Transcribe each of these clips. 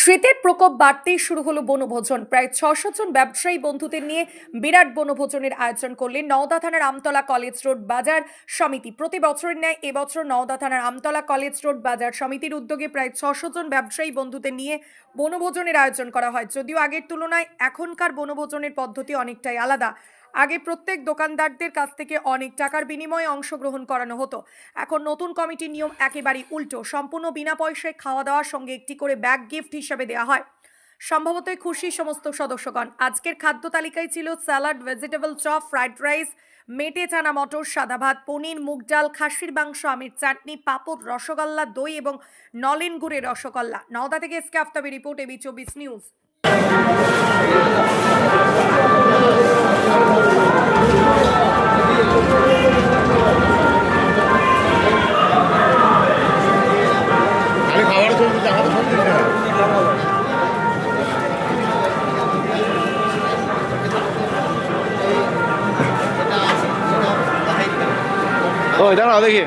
শীতের প্রকোপ বাড়তেই শুরু হলো বনভোজন। প্রায় ৬০০ জন ব্যবসায়ী বন্ধুদের নিয়ে বিরাট বনভোজনের আয়োজন করলেন নওদা থানার আমতলা কলেজ রোড বাজার সমিতি। প্রতি বছরের ন্যায় এবছর নওদা থানার আমতলা কলেজ রোড বাজার সমিতির উদ্যোগে প্রায় ৬০০ জন ব্যবসায়ী বন্ধুদের নিয়ে বনভোজনের আয়োজন করা হয়। যদিও আগের তুলনায় এখনকার বনভোজনের পদ্ধতি অনেকটাই আলাদা। আগে প্রত্যেক দোকানদারদের কাছ থেকে অনেক টাকার বিনিময়ে অংশগ্রহণ করানো হতো। এখন নতুন কমিটির নিয়ম একেবারেই উল্টো। সম্পূর্ণ বিনা পয়সায় খাওয়া দাওয়ার সঙ্গে একটি করে ব্যাগ গিফট হিসেবে দেওয়া হয়। সম্ভবতই খুশি সমস্ত সদস্যগণ। আজকের খাদ্য তালিকায় ছিল salad, vegetable chop, fried rice, মেটে চানা মটর, সাদা ভাত, পনির, মুগ ডাল, খাসির মাংস, আমের চাটনি, পাঁপড়, রসগোল্লা, দই এবং নলেন গুড়ের রসগোল্লা। নওদা থেকে এসকে আফতাবের রিপোর্ট, এবি 24 নিউজ। ওই দাঁড়াও দেখি।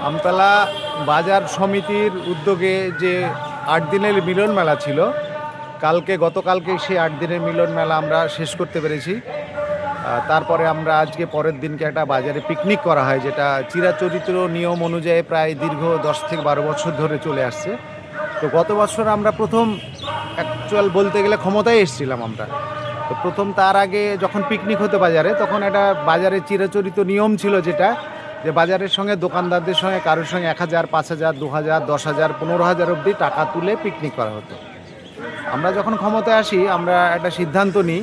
আমতলা বাজার সমিতির উদ্যোগে যে ৮ দিনের মিলন মেলা ছিল, গতকালকে সেই ৮ দিনের মিলন মেলা আমরা শেষ করতে পেরেছি। তারপরে আমরা আজকে পরের দিনকে একটা বাজারে পিকনিক করা হয়, যেটা চিরাচরিত নিয়ম অনুযায়ী প্রায় দীর্ঘ ১০ থেকে ১২ বছর ধরে চলে আসছে। তো গত বছর আমরা প্রথম অ্যাকচুয়াল বলতে গেলে ক্ষমতায় এসেছিলাম আমরা। তো প্রথম তার আগে যখন পিকনিক হতো বাজারে, তখন একটা বাজারের চিরাচরিত নিয়ম ছিল যেটা, যে বাজারের সঙ্গে দোকানদারদের সঙ্গে কারোর সঙ্গে ১,০০০, ৫,০০০, ২,০০০, ১০,০০০, ১৫,০০০ অবধি টাকা তুলে পিকনিক করা হতো। আমরা যখন ক্ষমতায় আসি, আমরা একটা সিদ্ধান্ত নিই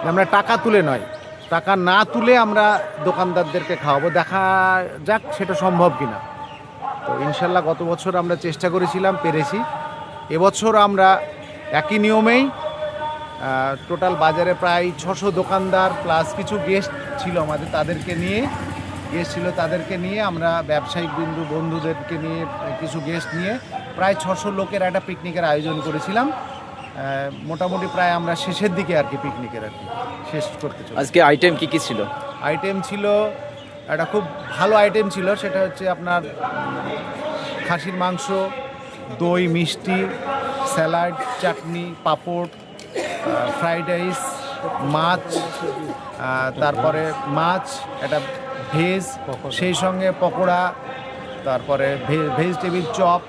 যে আমরা টাকা তুলে নয়, টাকা না তুলে আমরা দোকানদারদেরকে খাওয়াবো, দেখা যাক সেটা সম্ভব কিনা। তো ইনশাল্লাহ গত বছর আমরা চেষ্টা করেছিলাম, পেরেছি। এবছর আমরা একই নিয়মেই টোটাল বাজারে প্রায় ৬০০ দোকানদার প্লাস কিছু গেস্ট ছিল আমাদের, তাদেরকে নিয়ে আমরা ব্যবসায়িক বন্ধুদেরকে নিয়ে কিছু গেস্ট নিয়ে প্রায় ৬০০ লোকের একটা পিকনিকের আয়োজন করেছিলাম। মোটামুটি প্রায় আমরা শেষের দিকে আর কি পিকনিকের শেষ করতে চলি। আজকে আইটেম কি ছিল? আইটেম ছিল একটা খুব ভালো আইটেম ছিল, সেটা হচ্ছে আপনার খাসির মাংস, দই, মিষ্টি, স্যালাড, চাটনি, পাঁপড়, ফ্রাইড রাইস, মাছ, তারপরে মাছ, একটা ভেজ, সেই সঙ্গে পকোড়া, তারপরে ভেজিটেবিল চপ,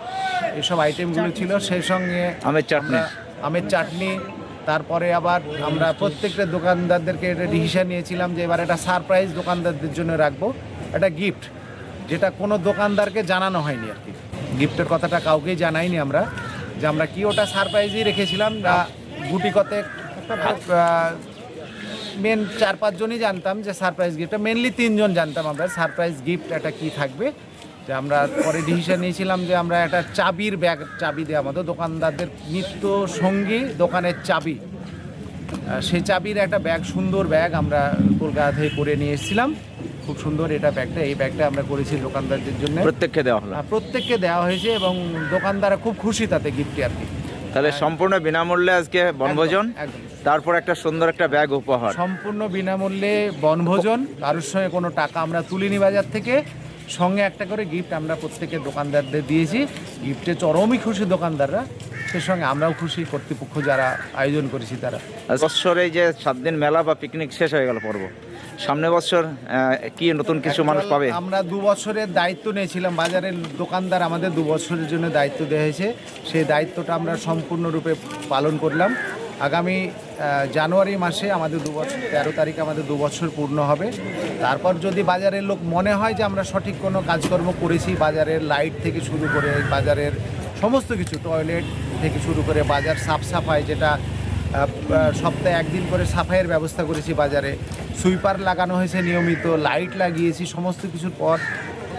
এসব আইটেমগুলো ছিল। সেই সঙ্গে আমের চাটনি। তারপরে আবার আমরা প্রত্যেকটা দোকানদারদেরকে এটা ডিসিশন নিয়েছিলাম যে এবার একটা সারপ্রাইজ দোকানদারদের জন্য রাখবো, একটা গিফট, যেটা কোনো দোকানদারকে জানানো হয়নি আর কি। গিফটের কথাটা কাউকেই জানাইনি আমরা, যে আমরা কি ওটা সারপ্রাইজই রেখেছিলাম। গুটি কতেক মেন ৪-৫ জনই জানতাম যে সারপ্রাইজ গিফটটা, মেনলি ৩ জন জানতাম আমরা সারপ্রাইজ গিফট একটা কী থাকবে। যে আমরা পরে ডিসিশন নিয়েছিলাম যে আমরা একটা চাবির ব্যাগ, চাবি দেওয়া আমাদের দোকানদারদের নিত্য সঙ্গী দোকানের চাবি, সেই চাবির একটা ব্যাগ, সুন্দর ব্যাগ আমরা কলকাতা থেকে করে নিয়ে এসেছিলাম। খুব সুন্দর এটা ব্যাগটা, এই ব্যাগটা আমরা করেছি দোকানদারদের জন্য, প্রত্যেককে দেওয়া হলো। প্রত্যেককে দেওয়া হয়েছে এবং দোকানদাররা খুব খুশি তাতে গিফটে আর কি। তাহলে সম্পূর্ণ বিনামূল্যে আজকে বনভোজন, একদম তারপর একটা সুন্দর একটা ব্যাগ উপহার। সম্পূর্ণ বিনামূল্যে বনভোজন, কারোর সঙ্গে কোনো টাকা আমরা তুলিনি বাজার থেকে, সঙ্গে একটা করে গিফট আমরা প্রত্যেকের দোকানদারদের দিয়েছি। গিফটে চরমই খুশি দোকানদাররা, সে সঙ্গে আমরাও খুশি, কর্তৃপক্ষ যারা আয়োজন করেছি তারা। বছরে যে 7 দিন মেলা বা পিকনিক শেষ হয়ে গেল পর্ব, সামনে বছর কি নতুন কিছু মানুষ পাবে? আমরা 2 বছরের দায়িত্ব নিয়েছিলাম, বাজারের দোকানদার আমাদের 2 বছরের জন্য দায়িত্ব দেওয়া হয়েছে, সেই দায়িত্বটা আমরা সম্পূর্ণরূপে পালন করলাম। আগামী জানুয়ারি মাসে আমাদের 2 বছর, 13 তারিখে আমাদের 2 বছর পূর্ণ হবে। তারপর যদি বাজারের লোক মনে হয় যে আমরা সঠিক কোনো কাজকর্ম করেছি, বাজারের লাইট থেকে শুরু করে বাজারের সমস্ত কিছু, টয়লেট থেকে শুরু করে বাজার সাফ সাফাই, যেটা সপ্তাহে 1 দিন করে সাফাইয়ের ব্যবস্থা করেছি, বাজারে সুইপার লাগানো হয়েছে নিয়মিত, লাইট লাগিয়েছি, সমস্ত কিছুর পর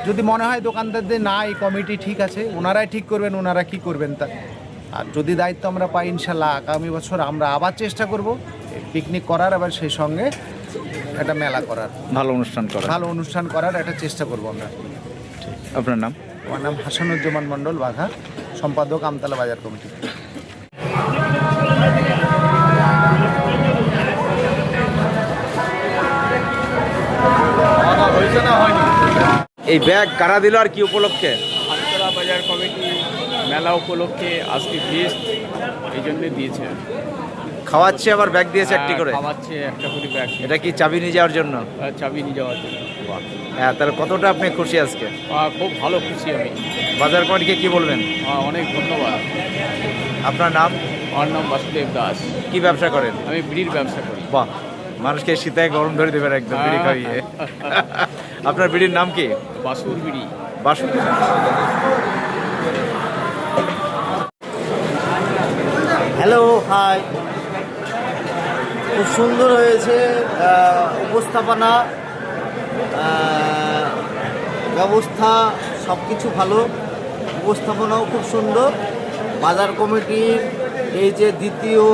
যদি মনে হয় দোকানদারদের না এই কমিটি ঠিক আছে, ওনারাই ঠিক করবেন ওনারা কি করবেন তা। আর যদি দায়িত্ব আমরা পাই, ইনশাল্লাহ আগামী বছর আমরা আবার চেষ্টা করব পিকনিক করার, আবার সেই সঙ্গে একটা মেলা করার, ভালো অনুষ্ঠান করার একটা চেষ্টা করব আমরা। আপনার নাম? আমার নাম হাসানুজ্জামান মণ্ডল, বাঘা, সম্পাদক, আমতলা বাজার কমিটি। এই ব্যাগ কারা দিল আর কি উপলক্ষে? আমতলা বাজার কমিটি মেলা উপলক্ষে আজকে ফিস্ট এই জন্য দিয়েছে। খাওয়াচ্ছে আবার ব্যাগ দিয়েছে একটি করে? খাওয়াচ্ছে একটা করে ব্যাগ, এটা কি চাবি নিয়ে যাওয়ার জন্য? চাবি নিয়ে যাওয়ার জন্য। হ্যাঁ, তাহলে কতটা আপনি খুশি আজকে? খুব ভালো খুশি আমি। বাজার কমিটিকে কি বলবেন? অনেক ধন্যবাদ। আপনার নাম? আমার নাম বাসুদেব দাস। কি ব্যবসা করেন? আমি বিড়ির ব্যবসা করি। বাহ, মানুষকে শীতে গরম ধরে দেবেন একদম বিড়ি খাইয়ে। আপনার বিড়ির নাম কি? বাসুর বিড়ি। বাসুর। Hello, hi. খুব সুন্দর হয়েছে উপস্থাপনা, ব্যবস্থা সব কিছু ভালো, উপস্থাপনাও খুব সুন্দর। বাজার কমিটির এই যে দ্বিতীয়,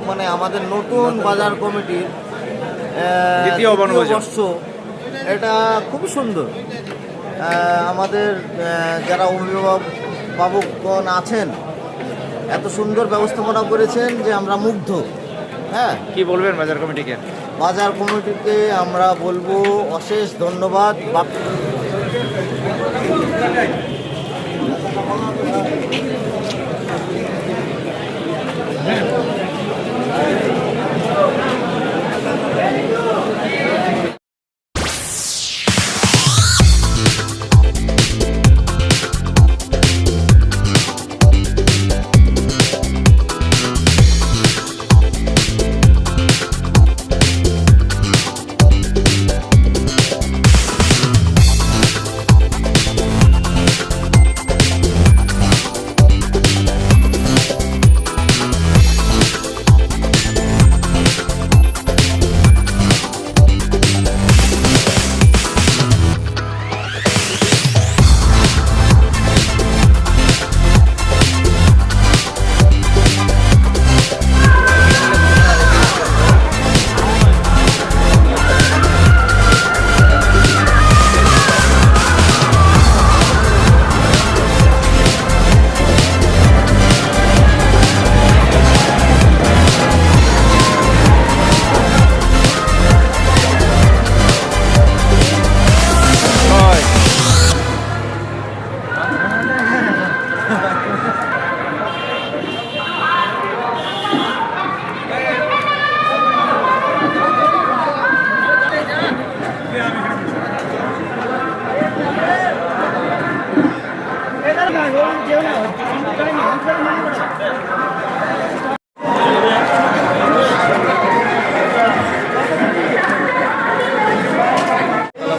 মানে আমাদের নতুন বাজার কমিটির দ্বিতীয় বর্ষ, এটা খুবই সুন্দর। আমাদের যারা অভিভাবকগণ আছেন এত সুন্দর ব্যবস্থাপনা করেছেন যে আমরা মুগ্ধ। হ্যাঁ, কি বলবেন বাজার কমিটিকে? বাজার কমিটিকে আমরা বলবো অশেষ ধন্যবাদ।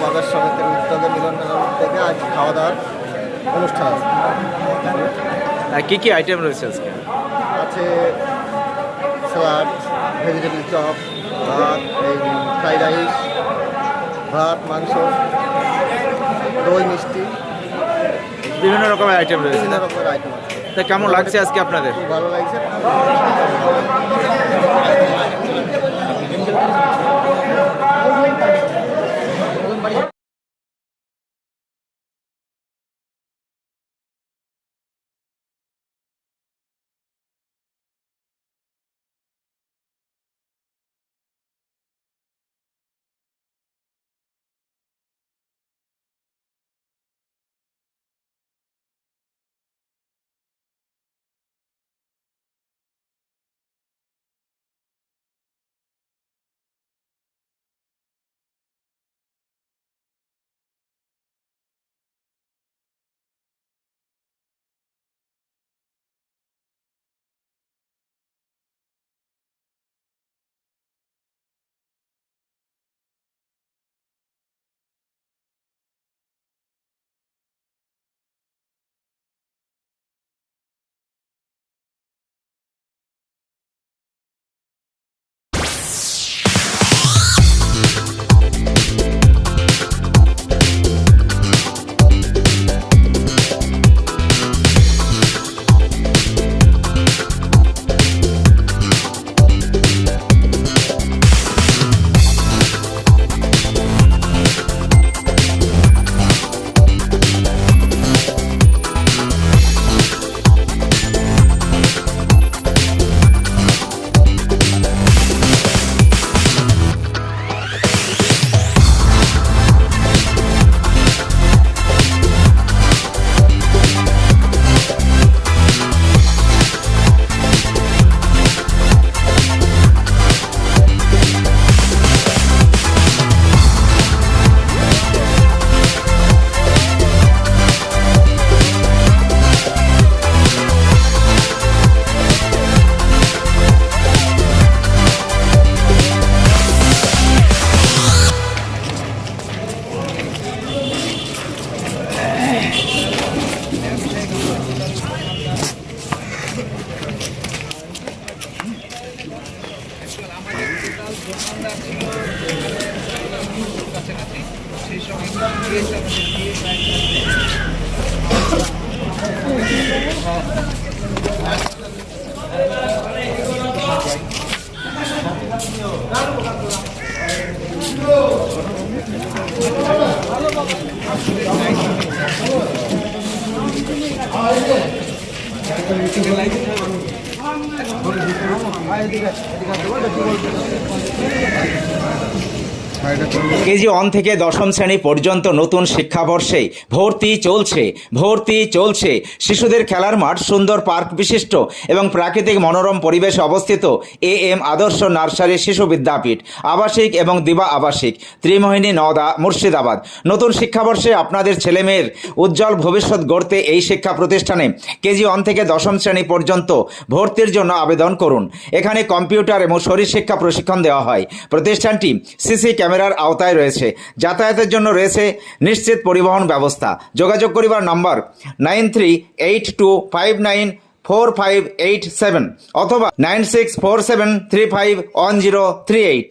বাজার সমিতির উদ্যোগে মিলন মেলার উদ্যোগে আজ খাওয়া দাওয়ার অনুষ্ঠান কি কি আইটেম রয়েছে আজকে? আছে। স্যালাড, ভেজিটেবল চপ, ভাত, ফ্রাইড রাইস, ভাত, মাংস, দই, মিষ্টি, বিভিন্ন রকমের আইটেম রয়েছে। বিভিন্ন রকমের আইটেম আছে। তা কেমন লাগছে আজকে আপনাদের? খুব ভালো লাগছে। কেজি 1 থেকে দশম শ্রেণী পর্যন্ত নতুন শিক্ষাবর্ষে ভর্তি চলছে। শিশুদের খেলার মাঠ সুন্দর পার্ক বিশিষ্ট এবং প্রাকৃতিক মনোরম পরিবেশে অবস্থিত AM আদর্শ নার্সারি শিশু বিদ্যাপীঠ, আবাসিক এবং দিবা আবাসিক, ত্রিমোহিনী, নওদা, মুর্শিদাবাদ। নতুন শিক্ষাবর্ষে আপনাদের ছেলেমেয়ের উজ্জ্বল ভবিষ্যৎ গড়তে এই শিক্ষা প্রতিষ্ঠানে কেজি 1 থেকে দশম শ্রেণী পর্যন্ত ভর্তির জন্য আবেদন করুন। এখানে কম্পিউটার এবং শরীরশিক্ষা প্রশিক্ষণ দেওয়া হয়। প্রতিষ্ঠানটি সিসি ক্যামেরার আওতায় রয়েছে। যাতায়াতের জন্য রয়েছে নিশ্চিত পরিবহন ব্যবস্থা। যোগাযোগ করিবার নম্বর 9382594587 অথবা 9647351038।